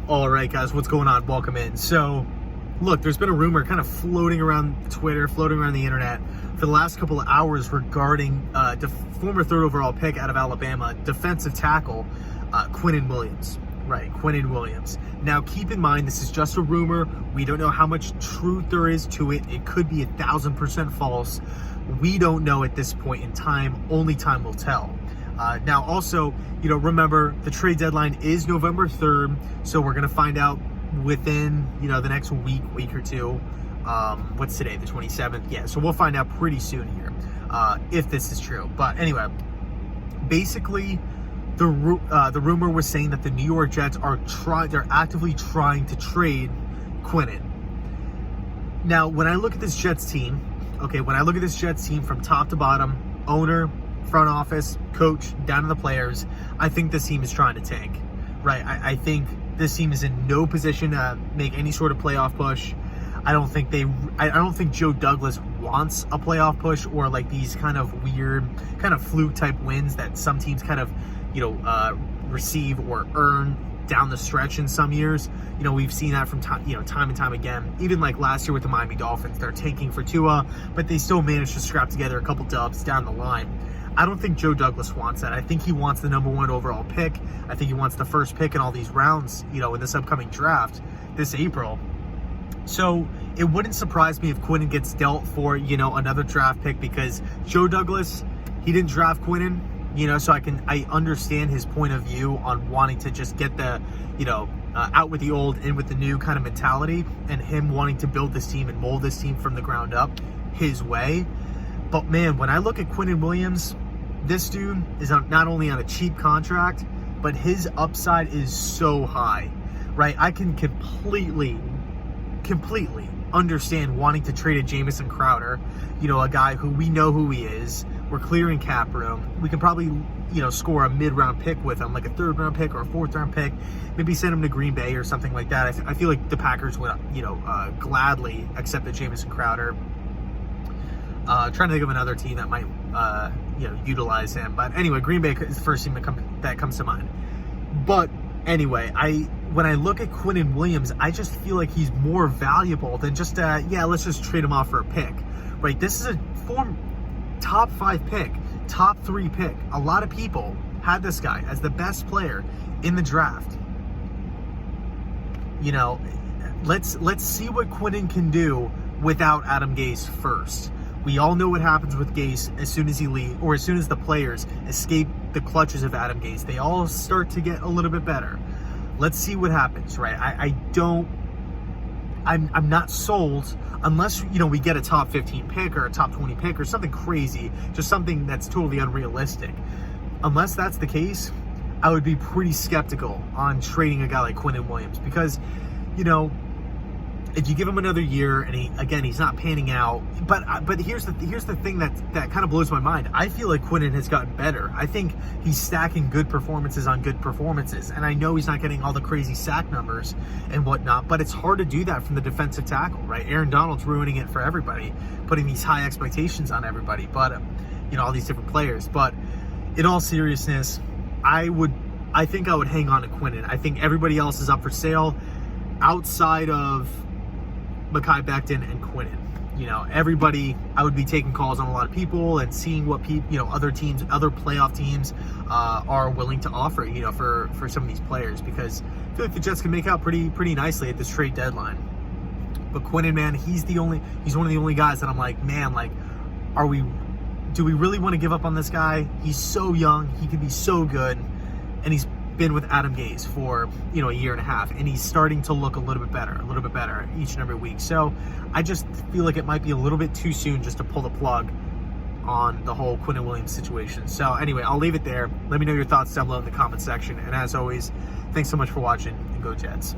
All right, guys, what's going on? Welcome in. So, look, there's been a rumor kind of floating around Twitter, floating around the internet for the last couple of hours regarding the former third overall pick out of Alabama, defensive tackle, Quinnen Williams. Right, Quinnen Williams. Now, keep in mind, this is just a rumor. We don't know how much truth there is to it. It could be 1,000% false. We don't know at this point in time. Only time will tell. Now, also, remember, the trade deadline is November 3rd, so we're going to find out within, the next week or two. What's today, the 27th? Yeah, so we'll find out pretty soon here if this is true. But anyway, basically, the rumor was saying that the New York Jets they're actively trying to trade Quinnen. Now, when I look at this Jets team, from top to bottom, owner, front office, coach, down to the players, I think this team is trying to tank, right? I think this team is in no position to make any sort of playoff push. I don't think Joe Douglas wants a playoff push or like these kind of weird, kind of fluke type wins that some teams kind of, receive or earn down the stretch in some years. We've seen that from time and time again. Even like last year with the Miami Dolphins, they're tanking for Tua, but they still managed to scrap together a couple dubs down the line. I don't think Joe Douglas wants that. I think he wants the number 1 overall pick. I think he wants the first pick in all these rounds, in this upcoming draft this April. So it wouldn't surprise me if Quinnen gets dealt for, another draft pick, because Joe Douglas, he didn't draft Quinnen, so I understand his point of view on wanting to just get the, out with the old, in with the new kind of mentality, and him wanting to build this team and mold this team from the ground up his way. But man, when I look at Quinnen Williams, this dude is not only on a cheap contract, but his upside is so high, right? I can completely understand wanting to trade a Jamison Crowder, a guy who we know who he is. We're clearing cap room. We can probably, score a mid-round pick with him, like a third-round pick or a fourth-round pick. Maybe send him to Green Bay or something like that. I feel like the Packers would, gladly accept a Jamison Crowder. Trying to think of another team that might, utilize him. But anyway, Green Bay is the first team that comes to mind. But anyway, when I look at Quinnen Williams, I just feel like he's more valuable than just, let's just trade him off for a pick, right? This is a top 5 pick, top 3 pick. A lot of people had this guy as the best player in the draft. Let's see what Quinnen can do without Adam Gase first. We all know what happens with Gase as soon as he leaves, or as soon as the players escape the clutches of Adam Gase. They all start to get a little bit better. Let's see what happens, right? I'm not sold unless, we get a top 15 pick or a top 20 pick or something crazy, just something that's totally unrealistic. Unless that's the case, I would be pretty skeptical on trading a guy like Quinnen Williams, because, if you give him another year and he's not panning out, but here's the thing that kind of blows my mind. I feel like Quinnen has gotten better. I think he's stacking good performances on good performances, and I know he's not getting all the crazy sack numbers and whatnot, but it's hard to do that from the defensive tackle, right? Aaron Donald's ruining it for everybody, putting these high expectations on everybody, but all these different players. But in all seriousness, I think I would hang on to Quinnen. I think everybody else is up for sale outside of Mekhi Becton and Quinnen. Everybody, I would be taking calls on a lot of people and seeing what other teams, other playoff teams are willing to offer, for some of these players, because I feel like the Jets can make out pretty nicely at this trade deadline. But Quinnen, man, he's one of the only guys that I'm like, man, like, do we really want to give up on this guy? He's so young, he could be so good, and he's been with Adam Gase for a year and a half, and he's starting to look a little bit better each and every week. So I just feel like it might be a little bit too soon just to pull the plug on the whole Quinnen Williams situation. So anyway, I'll leave it there. Let me know your thoughts down below in the comment section, and as always, thanks so much for watching, and go Jets.